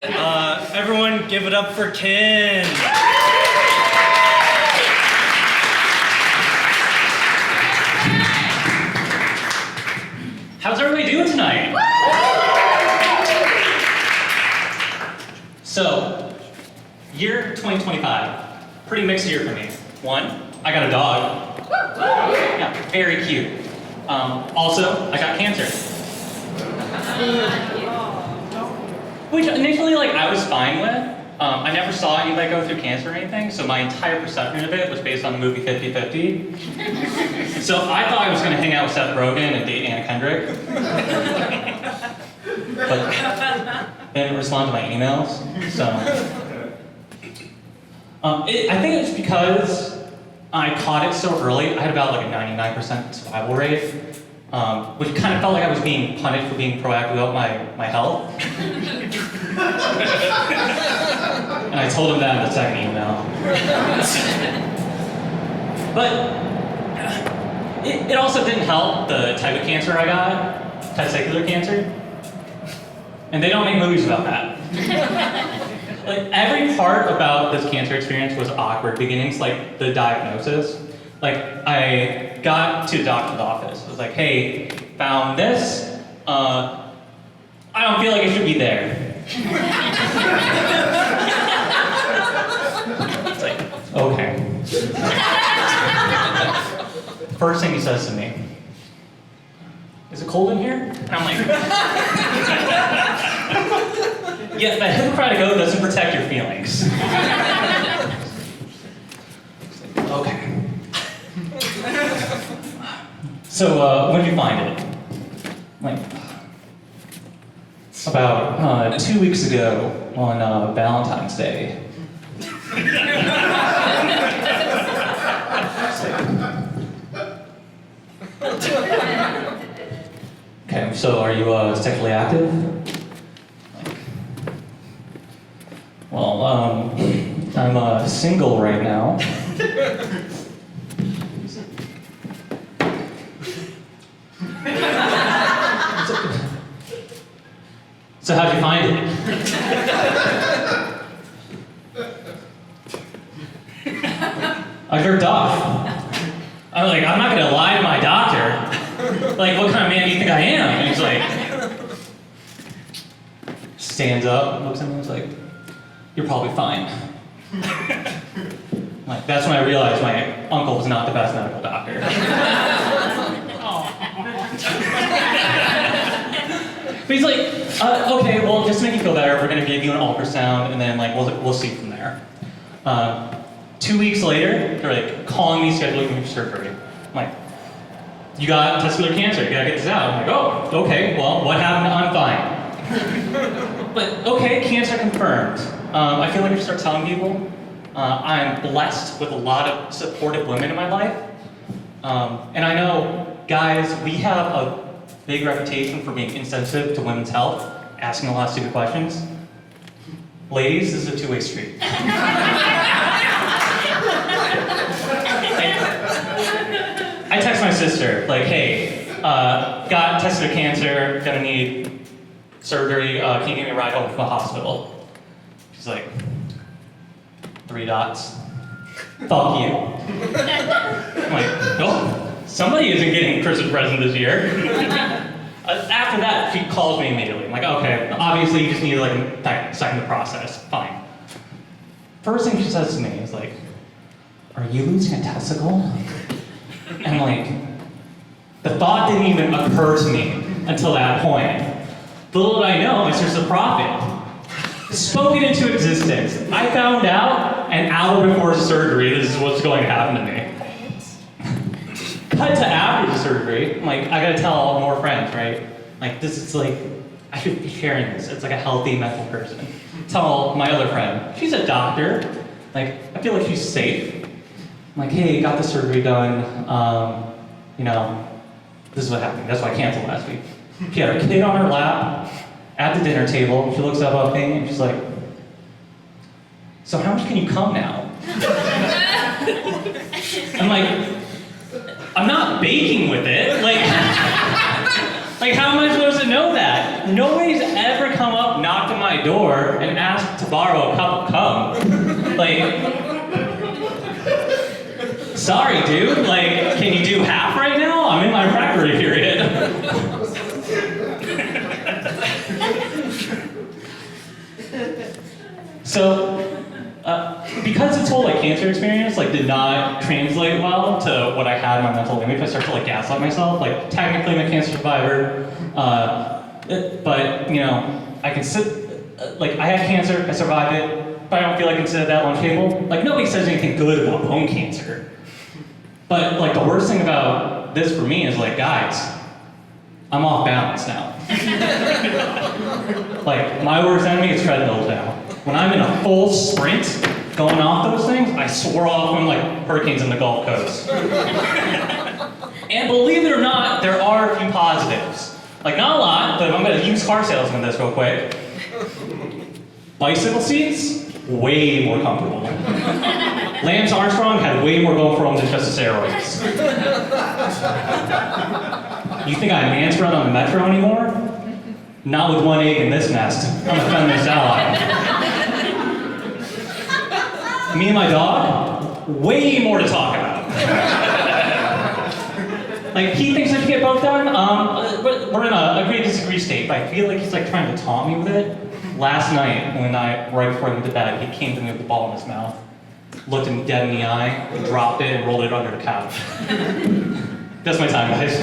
Everyone give it up for Ken. How's everybody doing tonight? So, year 2025, pretty mixed year for me. One, I got a dog. Yeah, very cute. Also, I got cancer. Which initially, I was fine with. I never saw anybody go through cancer or anything, so my entire perception of it was based on the movie 50-50. So I thought I was going to hang out with Seth Rogen and date Anna Kendrick. But they didn't respond to my emails, so... I think it's because I caught it so early. I had about a 99% survival rate, which kind of felt like I was being punished for being proactive about my health. And I told him that in the second email. But it also didn't help the type of cancer I got, testicular cancer. And they don't make movies about that. Every part about this cancer experience was awkward. Beginnings, the diagnosis. I got to the doctor's office. I was like, hey, found this. I don't feel like it should be there. It's like, okay. First thing he says to me, is it cold in here? And I'm like, yeah, that Hippocratic Oath doesn't protect your feelings. Okay. So, when did you find it? About 2 weeks ago on Valentine's Day. Okay, so are you sexually active? Well, I'm single right now. So how'd you find it? I jerked off. I'm like, I'm not gonna lie to my doctor. What kind of man do you think I am? And he's like, stands up, looks at me, and is like, you're probably fine. That's when I realized my uncle was not the best medical doctor. But he's like, okay, well, just to make you feel better, we're gonna give you an ultrasound, and then we'll see from there. 2 weeks later, they're calling me, scheduling me for surgery. I'm like, you got testicular cancer, you gotta get this out. I'm like, oh, okay, well, what happened? I'm fine. But okay, cancer confirmed. I feel like I should start telling people. I'm blessed with a lot of supportive women in my life. And I know, guys, we have a big reputation for being insensitive to women's health, asking a lot of stupid questions. Ladies, this is a two-way street. I text my sister, hey, got testicular cancer, gonna need surgery, can you give me a ride home from the hospital? She's like, 3 dots. Fuck you. I'm like, oh, somebody isn't getting Christmas present this year. After that, she calls me immediately. I'm like, okay, obviously you just need a second to process. Fine. First thing she says to me is are you losing a testicle? And the thought didn't even occur to me until that point. Little did I know, it's just a prophet. Spoken into existence. I found out an hour before surgery, this is what's going to happen to me. Cut to after the surgery, I gotta tell more friends, right? This is I should be sharing this. It's a healthy mental person. Tell my other friend, she's a doctor. I feel like she's safe. I'm like, hey, got the surgery done. This is what happened. That's why I canceled last week. She had her kid on her lap at the dinner table. She looks up at me and she's like, so how much can you come now? I'm like, I'm not baking with it. Like, how am I supposed to know that? Nobody's ever come up, knocked on my door, and asked to borrow a cup of cum. Like, sorry, dude. Like, can you do half right now? I'm in my recovery period. So, because this whole like cancer experience like did not translate well to what I had in my mental image, I started to like gaslight myself. Like, technically I'm a cancer survivor, but you know, I can sit. Like, I had cancer, I survived it, but I don't feel like I can sit at that lunch table. Like, nobody says anything good about bone cancer. But like the worst thing about this for me is like, guys, I'm off balance now. Like, my worst enemy is treadmills now. When I'm in a full sprint, going off those things, I soar off them like hurricanes in the Gulf Coast. And believe it or not, there are a few positives. Like, not a lot, but I'm gonna use car salesman this real quick. Bicycle seats, way more comfortable. Lance Armstrong had way more going for him than just the steroids. You think I manspread on the metro anymore? Not with one egg in this nest. I'm a feminist ally. Me and my dog, way more to talk about. Like, he thinks I should get both done. We're in a agree to disagree state, but I feel like he's like trying to taunt me with it. Last night, right before I went to bed, he came to me with the ball in his mouth, looked him dead in the eye, dropped it, and rolled it under the couch. That's my time, guys.